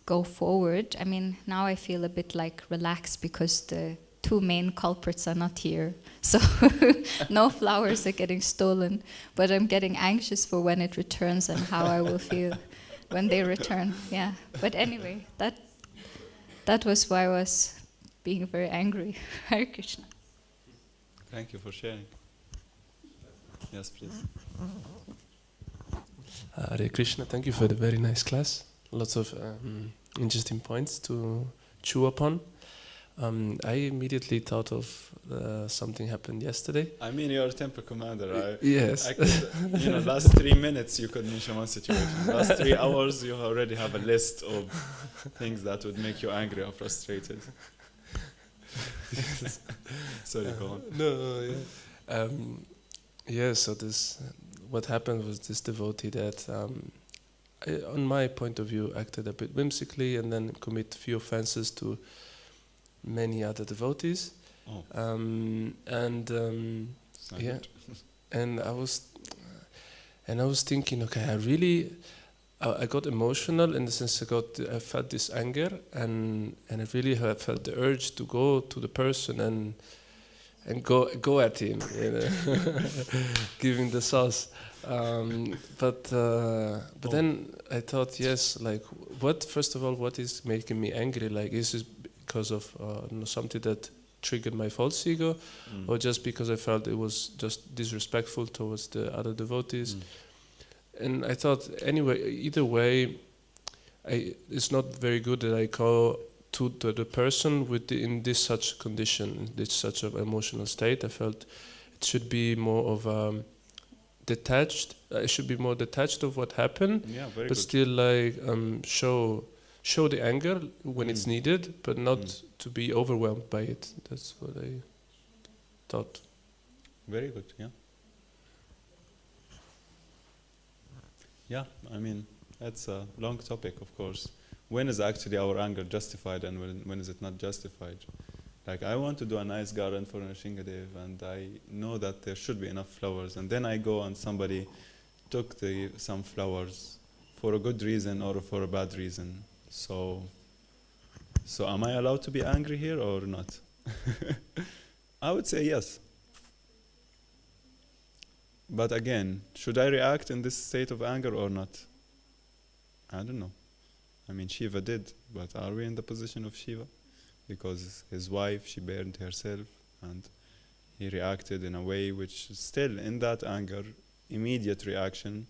go forward. I mean, now I feel a bit like relaxed because the 2 main culprits are not here. So no flowers are getting stolen, but I'm getting anxious for when it returns and how I will feel when they return. Yeah. But anyway, that was why I was being very angry. Hare Krishna. Thank you for sharing. Yes, please. Hare Krishna, thank you for the very nice class. Lots of interesting points to chew upon. I immediately thought of something happened yesterday. I mean, you're a temple commander. Yes. I could, last 3 minutes you could mention one situation. Last 3 hours you already have a list of things that would make you angry or frustrated. Sorry, go on. No, yeah. Yeah, so what happened was this devotee that on my point of view, acted a bit whimsically and then commit few offenses to many other devotees. Oh, it's not yeah, good. and I was thinking, okay, I got emotional in the sense I felt this anger, and I really felt the urge to go to the person and go at him, you know, give him the sauce. But then I thought, yes, like first of all, what is making me angry? Like, is it because of something that triggered my false ego, or just because I felt it was just disrespectful towards the other devotees? And I thought, anyway, either way, it's not very good that I go to the person in this such condition, in this such an emotional state. I felt it should be more of detached. I should be more detached of what happened, Yeah, very but good. still like show the anger when it's needed, but not to be overwhelmed by it. That's what I thought. Very good, yeah. Yeah, I mean, that's a long topic, of course. When is actually our anger justified and when is it not justified? Like, I want to do a nice garden for Nrsingadev and I know that there should be enough flowers, and then I go and somebody took some flowers for a good reason or for a bad reason. So am I allowed to be angry here or not? I would say yes. But again, should I react in this state of anger or not? I don't know. I mean, Shiva did, but are we in the position of Shiva? Because his wife, she burned herself, and he reacted in a way which is still in that anger, immediate reaction,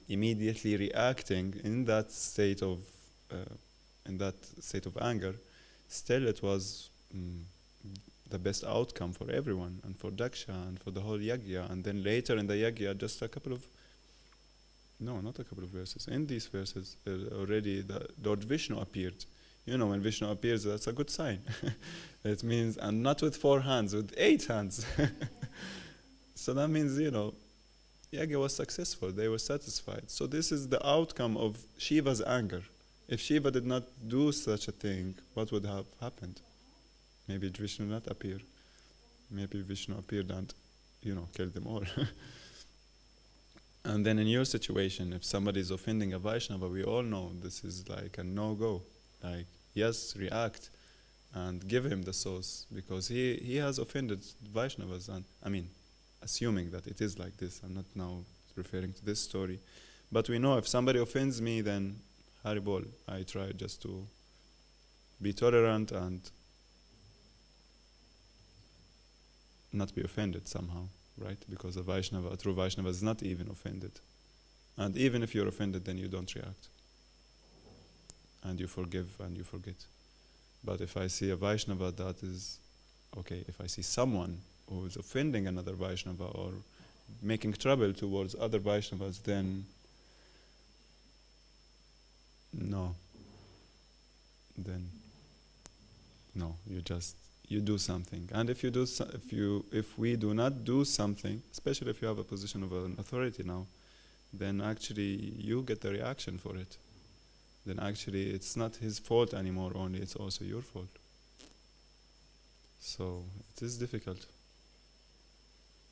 immediately reacting in that state of anger. Still, it was the best outcome for everyone, and for Daksha, and for the whole yagya. And then later in the yagya, just not a couple of verses. In these verses, already the Lord Vishnu appeared. When Vishnu appears, that's a good sign. It means, and not with 4 hands, with 8 hands. So that means, yagya was successful. They were satisfied. So this is the outcome of Shiva's anger. If Shiva did not do such a thing, what would have happened? Maybe Vishnu not appear. Maybe Vishnu appeared and, killed them all. And then in your situation, if somebody is offending a Vaishnava, we all know this is like a no-go. Like, yes, react and give him the sauce, because he has offended Vaishnavas. And I mean, assuming that it is like this, I'm not now referring to this story. But we know if somebody offends me, then Haribol, I try just to be tolerant and not be offended somehow, right? Because a true Vaishnava is not even offended. And even if you're offended, then you don't react. And you forgive and you forget. But if I see a Vaishnava that is, if I see someone who is offending another Vaishnava or making trouble towards other Vaishnavas, then no, you do something. And if we do not do something, especially if you have a position of an authority now, then actually you get the reaction for it. Then actually it's not his fault anymore only, it's also your fault. So it is difficult.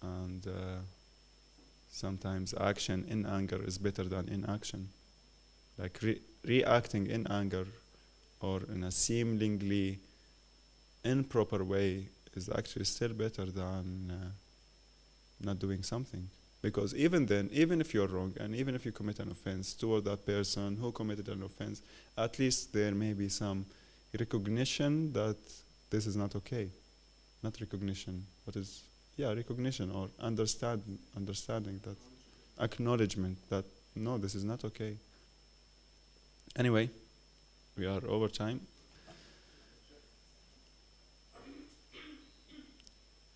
And sometimes action in anger is better than inaction. Like reacting in anger or in a seemingly improper way is actually still better than not doing something. Because even then, even if you're wrong and even if you commit an offense toward that person who committed an offense, at least there may be some recognition that this is not okay. Not recognition, but recognition or understanding that, acknowledgement that no, this is not okay. Anyway, we are over time.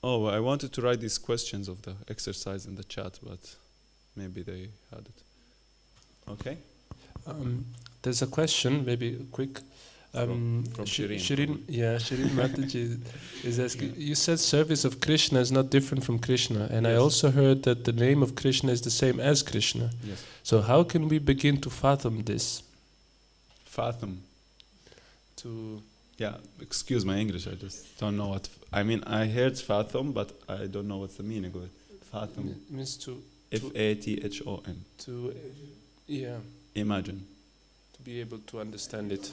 Oh, I wanted to write these questions of the exercise in the chat, but maybe they had it. Okay? There's a question, maybe quick. From Shireen. Shireen Mataji is asking, you said service of Krishna is not different from Krishna, and I also heard that the name of Krishna is the same as Krishna. Yes. So how can we begin to fathom this? Fathom. To Yeah, excuse my English, I just don't know what... I mean, I heard fathom, but I don't know what's the meaning of it. Fathom. means to Fathon. to yeah, Imagine. to be able to understand it.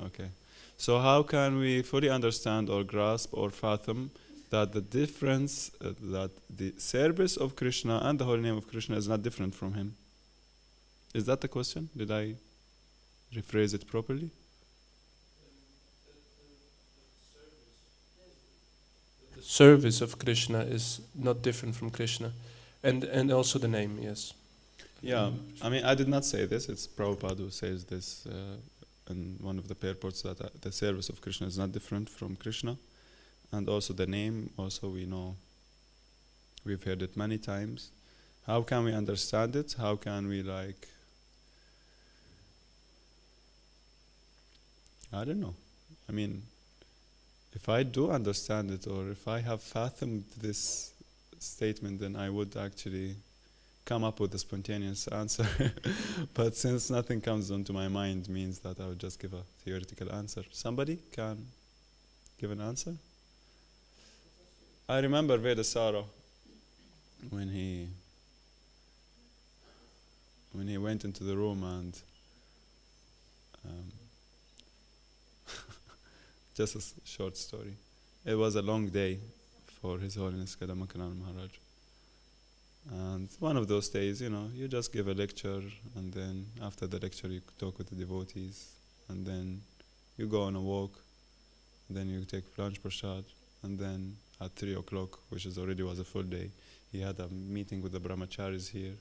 Okay. So how can we fully understand or grasp or fathom that the difference, that the service of Krishna and the holy name of Krishna is not different from him? Is that the question? Did I rephrase it properly? The service of Krishna is not different from Krishna, and also the name, yes. Yeah, I mean, I did not say this. It's Prabhupada who says this in one of the purports, that the service of Krishna is not different from Krishna. And also the name, also we know, we've heard it many times. How can we understand it? How can we I don't know. I mean, if I do understand it, or if I have fathomed this statement, then I would actually come up with a spontaneous answer. But since nothing comes onto my mind, means that I would just give a theoretical answer. Somebody can give an answer? I remember Vedasara when he went into the room and just a short story. It was a long day for His Holiness Kadamakanana Maharaj. And one of those days, you just give a lecture, and then after the lecture you talk with the devotees, and then you go on a walk, and then you take lunch prasad, and then at 3 o'clock, which already was a full day, he had a meeting with the brahmacharis here,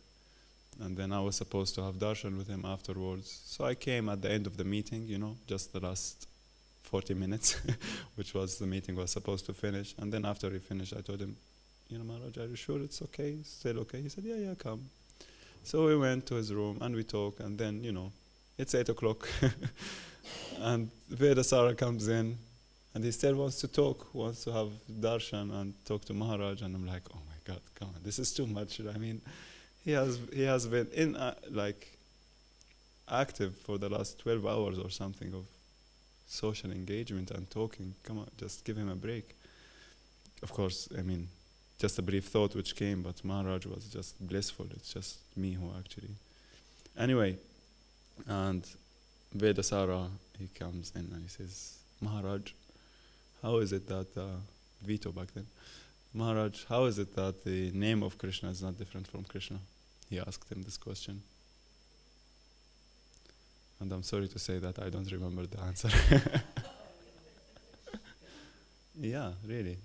and then I was supposed to have darshan with him afterwards. So I came at the end of the meeting, just the last 40 minutes, which was the meeting was supposed to finish. And then after he finished, I told him, Maharaj, are you sure it's okay? Still okay? He said, yeah, come. So we went to his room and we talked, and then, it's 8 o'clock. And Vedasara comes in, and he still wants to talk, wants to have darshan and talk to Maharaj. And I'm like, oh my God, come on, this is too much. I mean, he has been active for the last 12 hours or something of social engagement and talking. Come on, just give him a break. Of course, I mean, just a brief thought which came, but Maharaj was just blissful. It's just me who actually... Anyway, and Vedasara, he comes in and he says, Maharaj, how is it that... Vito back then. Maharaj, how is it that the name of Krishna is not different from Krishna? He asked him this question. And I'm sorry to say that I don't remember the answer. Yeah, really.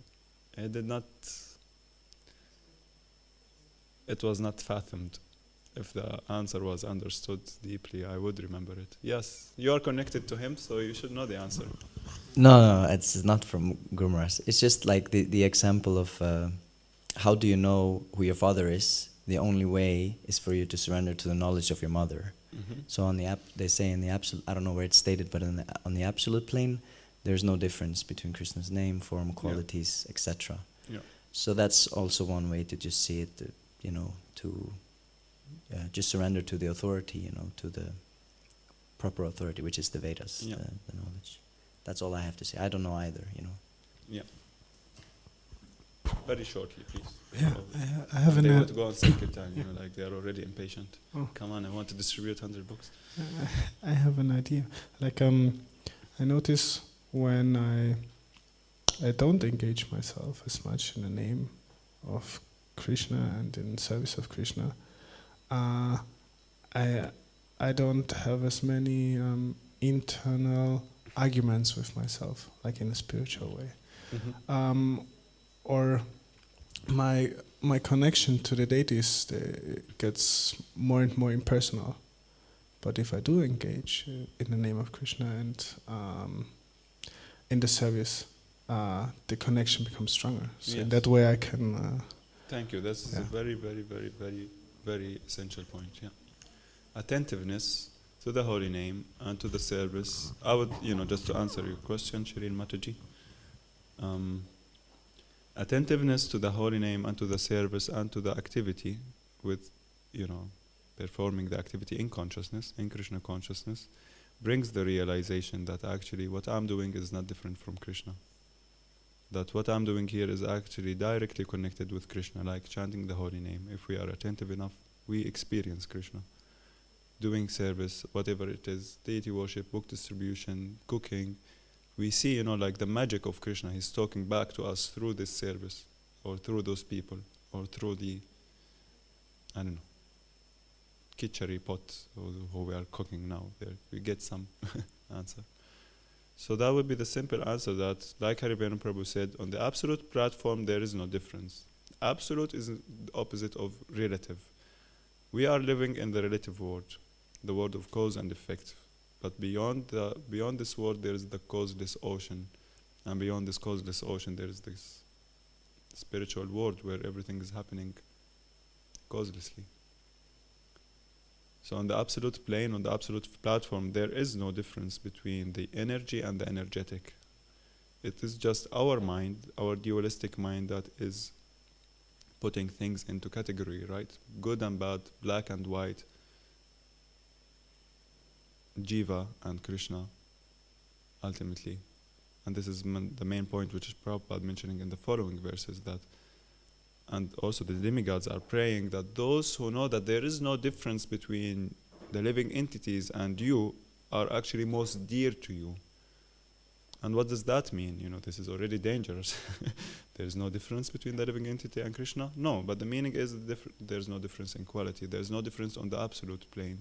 It was not fathomed. If the answer was understood deeply, I would remember it. Yes, you are connected to him, so you should know the answer. No, it's not from Guru Maharaj. It's just like the example of how do you know who your father is? The only way is for you to surrender to the knowledge of your mother. Mm-hmm. So they say in the absolute, I don't know where it's stated, but on the absolute plane, there's no difference between Krishna's name, form, qualities, etc. Yeah. So that's also one way to just see it, to just surrender to the authority, to the proper authority, which is the Vedas, the knowledge. That's all I have to say. I don't know either, Yeah. Very shortly, please. Yeah, I have They an... want to go on Sankirtan, like they are already impatient. Oh. Come on, I want to distribute 100 books. I have an idea. Like, I notice when I don't engage myself as much in the name of Krishna and in service of Krishna, I don't have as many internal arguments with myself, like in a spiritual way. Mm-hmm. Or my connection to the deities gets more and more impersonal. But if I do engage in the name of Krishna and in the service, the connection becomes stronger. So in that way I can... Thank you. That's a very, very, very, very, very essential point. Yeah. attentiveness to the holy name and to the service. I would, just to answer your question, Shireen Mataji, attentiveness to the holy name and to the service and to the activity with, performing the activity in consciousness, in Krishna consciousness, brings the realization that actually what I'm doing is not different from Krishna. That what I'm doing here is actually directly connected with Krishna, like chanting the holy name. If we are attentive enough, we experience Krishna. Doing service, whatever it is, deity worship, book distribution, cooking, we see, like the magic of Krishna. He's talking back to us through this service, or through those people, or through the, kitchery pot who we are cooking now. There we get some answer. So that would be the simple answer, that, like Harivan Prabhu said, on the absolute platform there is no difference. Absolute is the opposite of relative. We are living in the relative world, the world of cause and effect. But beyond this world there is the causeless ocean, and beyond this causeless ocean there is this spiritual world where everything is happening causelessly. So on the absolute plane, on the absolute platform, there is no difference between the energy and the energetic. It is just our mind, our dualistic mind, that is putting things into category, right? Good and bad, black and white, Jiva and Krishna, ultimately. And this is the main point which is Prabhupada mentioning in the following verses, that, and also the demigods are praying that those who know that there is no difference between the living entities and you are actually most dear to you. And what does that mean? This is already dangerous. There is no difference between the living entity and Krishna? No, but the meaning is there's no difference in quality. There's no difference on the absolute plane.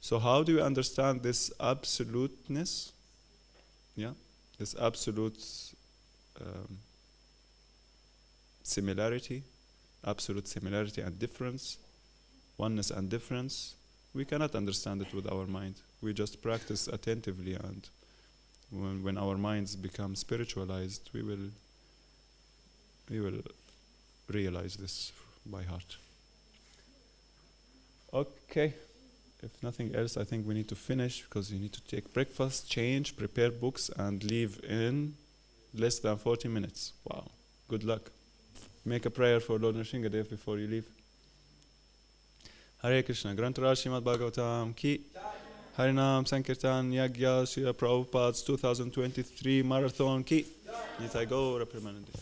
So how do you understand this absoluteness? Yeah, this absolute similarity, absolute similarity and difference, oneness and difference. We cannot understand it with our mind. We just practice attentively, and when our minds become spiritualized, we will realize this by heart. Okay, if nothing else, I think we need to finish, because you need to take breakfast, change, prepare books, and leave in less than 40 minutes. Wow, good luck. Make a prayer for Lord Nrsingadev before you leave. Hare Krishna, Grantaraj Śrīmad-Bhāgavatam ki, Harinam Sankirtan Yagya Srila Prabhupada's 2023 Marathon ki, Nitai Gaura Premanandi.